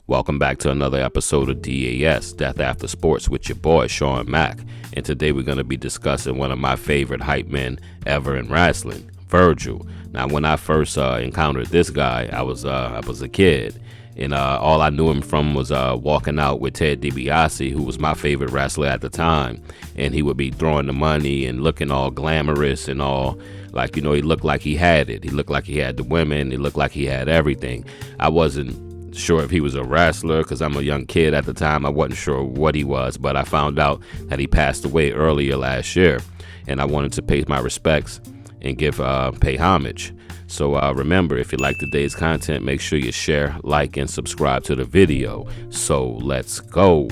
Welcome back to another episode of DAS, Death After Sports, with your boy, Sean Mack. And today we're going to be discussing one of my favorite hype men ever in wrestling, Virgil. Now, when I first encountered this guy, I was a kid. And all I knew him from was walking out with Ted DiBiase, who was my favorite wrestler at the time. And he would be throwing the money and looking all glamorous and all like, he looked like he had it. He looked like he had the women. He looked like he had everything. I wasn't sure if he was a wrestler because I'm a young kid at the time. I wasn't sure what he was, but I found out that he passed away earlier last year. And I wanted to pay my respects and pay homage. So remember, if you like today's content, make sure you share, like, and subscribe to the video. So let's go.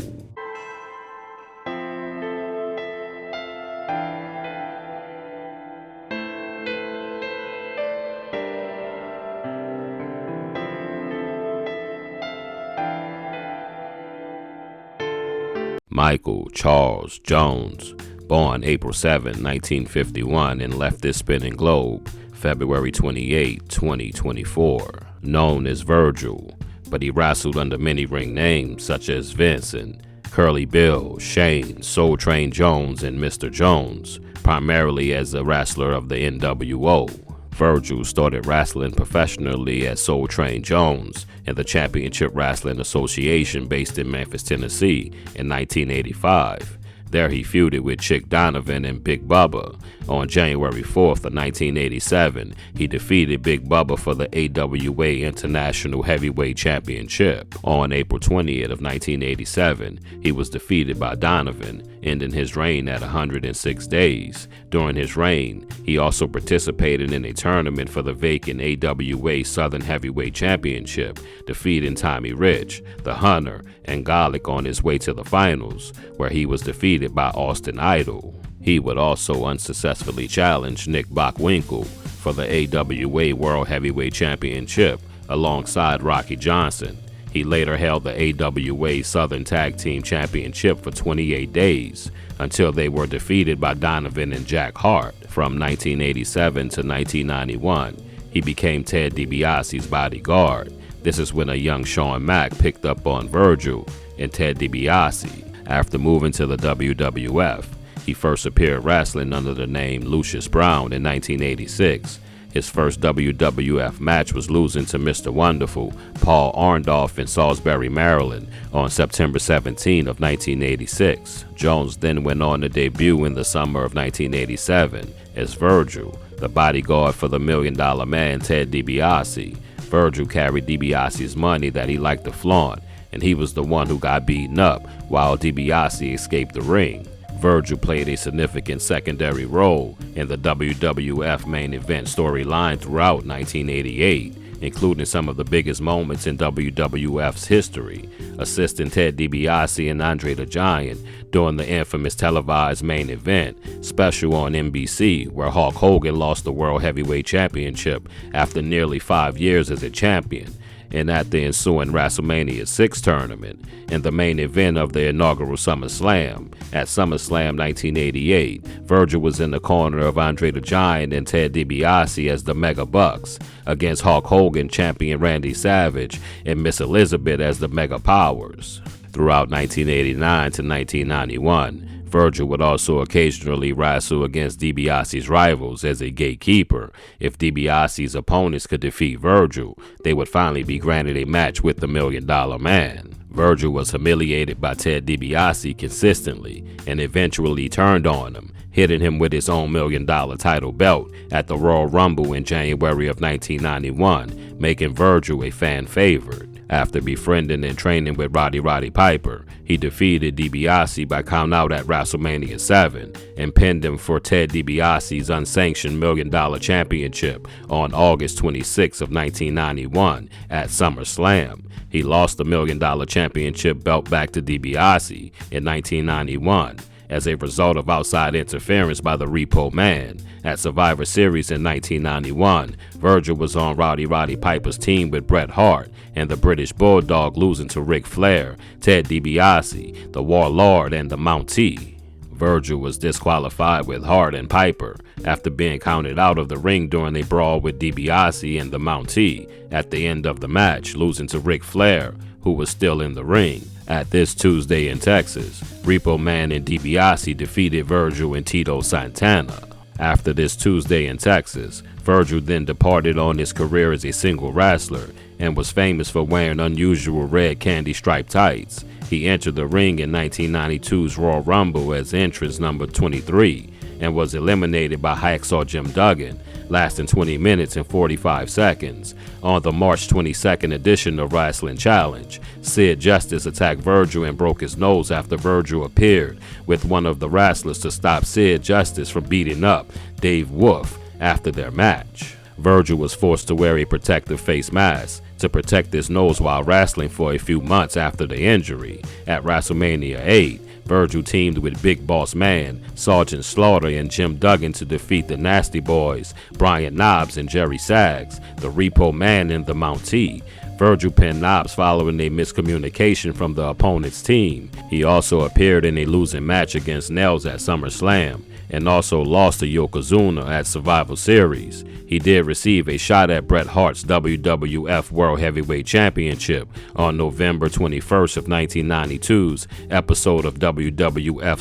Michael Charles Jones, born April 7, 1951, and left this spinning globe February 28, 2024, known as Virgil, but he wrestled under many ring names such as Vince and Curly Bill, Shane, Soul Train Jones, and Mr. Jones, primarily as a wrestler of the N.W.O. Virgil started wrestling professionally as Soul Train Jones in the Championship Wrestling Association based in Memphis, Tennessee in 1985. There he feuded with Chick Donovan and Big Bubba. On January 4th of 1987, he defeated Big Bubba for the AWA International Heavyweight Championship. On April 20th of 1987, he was defeated by Donovan, ending his reign at 106 days. During his reign, he also participated in a tournament for the vacant AWA Southern Heavyweight Championship, defeating Tommy Rich, The Hunter, and Garlic on his way to the finals, where he was defeated by Austin Idol. He would also unsuccessfully challenge Nick Bockwinkel for the AWA World Heavyweight Championship alongside Rocky Johnson. He later held the AWA Southern Tag Team Championship for 28 days until they were defeated by Donovan and Jack Hart. From 1987 to 1991, he became Ted DiBiase's bodyguard. This is when a young Sean Mack picked up on Virgil and Ted DiBiase. After moving to the WWF, he first appeared wrestling under the name Lucius Brown in 1986. His first WWF match was losing to Mr. Wonderful, Paul Orndorff in Salisbury, Maryland on September 17 of 1986. Jones then went on to debut in the summer of 1987 as Virgil, the bodyguard for the $1 Million Man Ted DiBiase. Virgil carried DiBiase's money that he liked to flaunt, and he was the one who got beaten up while DiBiase escaped the ring. Virgil played a significant secondary role in the WWF main event storyline throughout 1988, including some of the biggest moments in WWF's history, assisting Ted DiBiase and Andre the Giant during the infamous televised main event special on NBC, where Hulk Hogan lost the World Heavyweight Championship after nearly 5 years as a champion, and at the ensuing WrestleMania 6 tournament, in the main event of the inaugural SummerSlam. At SummerSlam 1988, Virgil was in the corner of Andre the Giant and Ted DiBiase as the Mega Bucks, against Hulk Hogan, champion Randy Savage, and Miss Elizabeth as the Mega Powers. Throughout 1989 to 1991, Virgil would also occasionally wrestle against DiBiase's rivals as a gatekeeper. If DiBiase's opponents could defeat Virgil, they would finally be granted a match with the $1 Million Man. Virgil was humiliated by Ted DiBiase consistently and eventually turned on him, hitting him with his own $1 Million title belt at the Royal Rumble in January of 1991, making Virgil a fan favorite. After befriending and training with Roddy Piper, he defeated DiBiase by count out at WrestleMania 7 and pinned him for Ted DiBiase's unsanctioned $1 Million Championship on August 26 of 1991 at SummerSlam. He lost the $1 Million Championship belt back to DiBiase in 1991 as a result of outside interference by the Repo Man. At Survivor Series in 1991, Virgil was on Roddy Piper's team with Bret Hart and the British Bulldog, losing to Ric Flair, Ted DiBiase, the Warlord, and the Mountie. Virgil was disqualified with Hart and Piper after being counted out of the ring during a brawl with DiBiase and the Mountie at the end of the match, losing to Ric Flair, who was still in the ring. At this Tuesday in Texas, Repo Man and DiBiase defeated Virgil and Tito Santana. After this Tuesday in Texas, Virgil then departed on his career as a single wrestler and was famous for wearing unusual red candy striped tights. He entered the ring in 1992's Royal Rumble as entrance number 23 and was eliminated by Hacksaw Jim Duggan, lasting 20 minutes and 45 seconds. On the March 22nd edition of Wrestling Challenge, Sid Justice attacked Virgil and broke his nose after Virgil appeared with one of the wrestlers to stop Sid Justice from beating up Dave Wolf after their match. Virgil was forced to wear a protective face mask to protect his nose while wrestling for a few months after the injury. At WrestleMania 8, Virgil teamed with Big Boss Man, Sergeant Slaughter, and Jim Duggan to defeat the Nasty Boys, Brian Knobbs and Jerry Sags, the Repo Man and the Mountie. Virgil pinned Knobbs following a miscommunication from the opponent's team. He also appeared in a losing match against Nails at SummerSlam and also lost to Yokozuna at Survivor Series. He did receive a shot at Bret Hart's WWF World Heavyweight Championship on November 21st of 1992's episode of WWF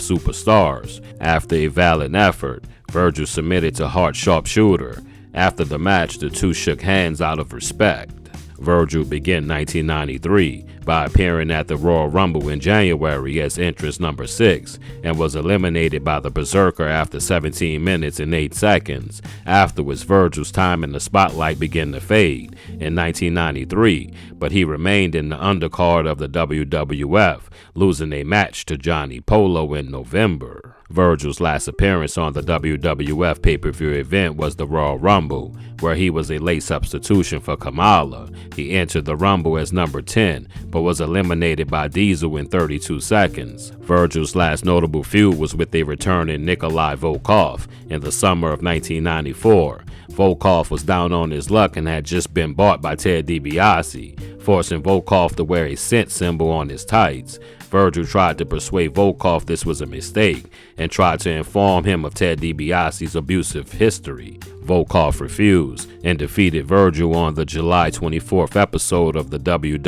Superstars. After a valiant effort, Virgil submitted to Hart Sharpshooter. After the match, the two shook hands out of respect. Virgil began 1993 by appearing at the Royal Rumble in January as entrance number 6 and was eliminated by the Berserker after 17 minutes and 8 seconds. Afterwards, Virgil's time in the spotlight began to fade in 1993, but he remained in the undercard of the WWF, losing a match to Johnny Polo in November. Virgil's last appearance on the WWF pay-per-view event was the Royal Rumble, where he was a late substitution for Kamala. He entered the Rumble as number 10, but was eliminated by Diesel in 32 seconds. Virgil's last notable feud was with a returning Nikolai Volkov in the summer of 1994. Volkov was down on his luck and had just been bought by Ted DiBiase, forcing Volkov to wear a scent symbol on his tights. Virgil tried to persuade Volkov this was a mistake and tried to inform him of Ted DiBiase's abusive history. Volkov refused and defeated Virgil on the July 24th episode of the WWF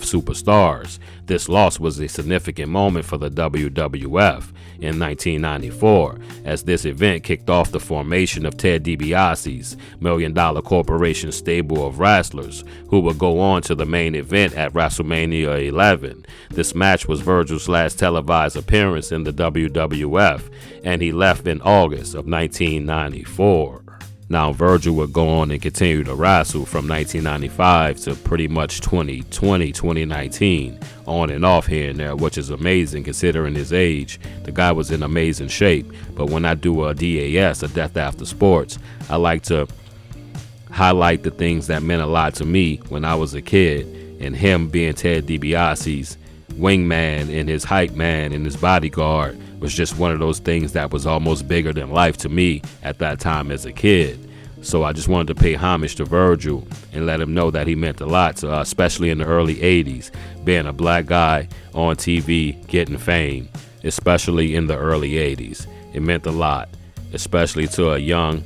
Superstars. This loss was a significant moment for the WWF in 1994, as this event kicked off the formation of Ted DiBiase's $1 Million Corporation stable of wrestlers who would go on to the main event at WrestleMania 11. This match was Virgil's last televised appearance in the WWF, and he left in August of 1994. Now, Virgil would go on and continue to wrestle from 1995 to pretty much 2020, 2019, on and off here and there, which is amazing considering his age. The guy was in amazing shape. But when I do a DAS, a Death After Sports, I like to highlight the things that meant a lot to me when I was a kid, and him being Ted DiBiase's wingman and his hype man and his bodyguard was just one of those things that was almost bigger than life to me at that time as a kid. So I just wanted to pay homage to Virgil and let him know that he meant a lot to us, especially in the early 80s, being a black guy on TV getting fame, especially in the early 80s. It meant a lot, especially to a young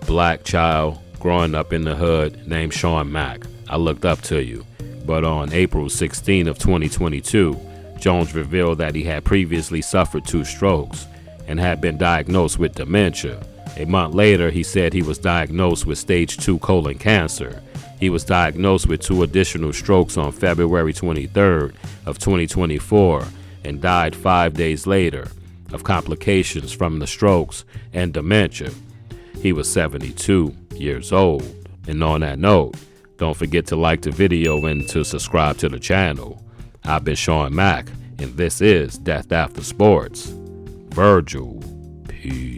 black child growing up in the hood named Sean Mack. I looked up to you. But on April 16 of 2022, Jones revealed that he had previously suffered 2 strokes and had been diagnosed with dementia. A month later, he said he was diagnosed with stage 2 colon cancer. He was diagnosed with 2 additional strokes on February 23rd of 2024 and died 5 days later of complications from the strokes and dementia. He was 72 years old. And on that note, don't forget to like the video and to subscribe to the channel. I've been Sean Mack, and this is Death After Sports. Virgil. Peace.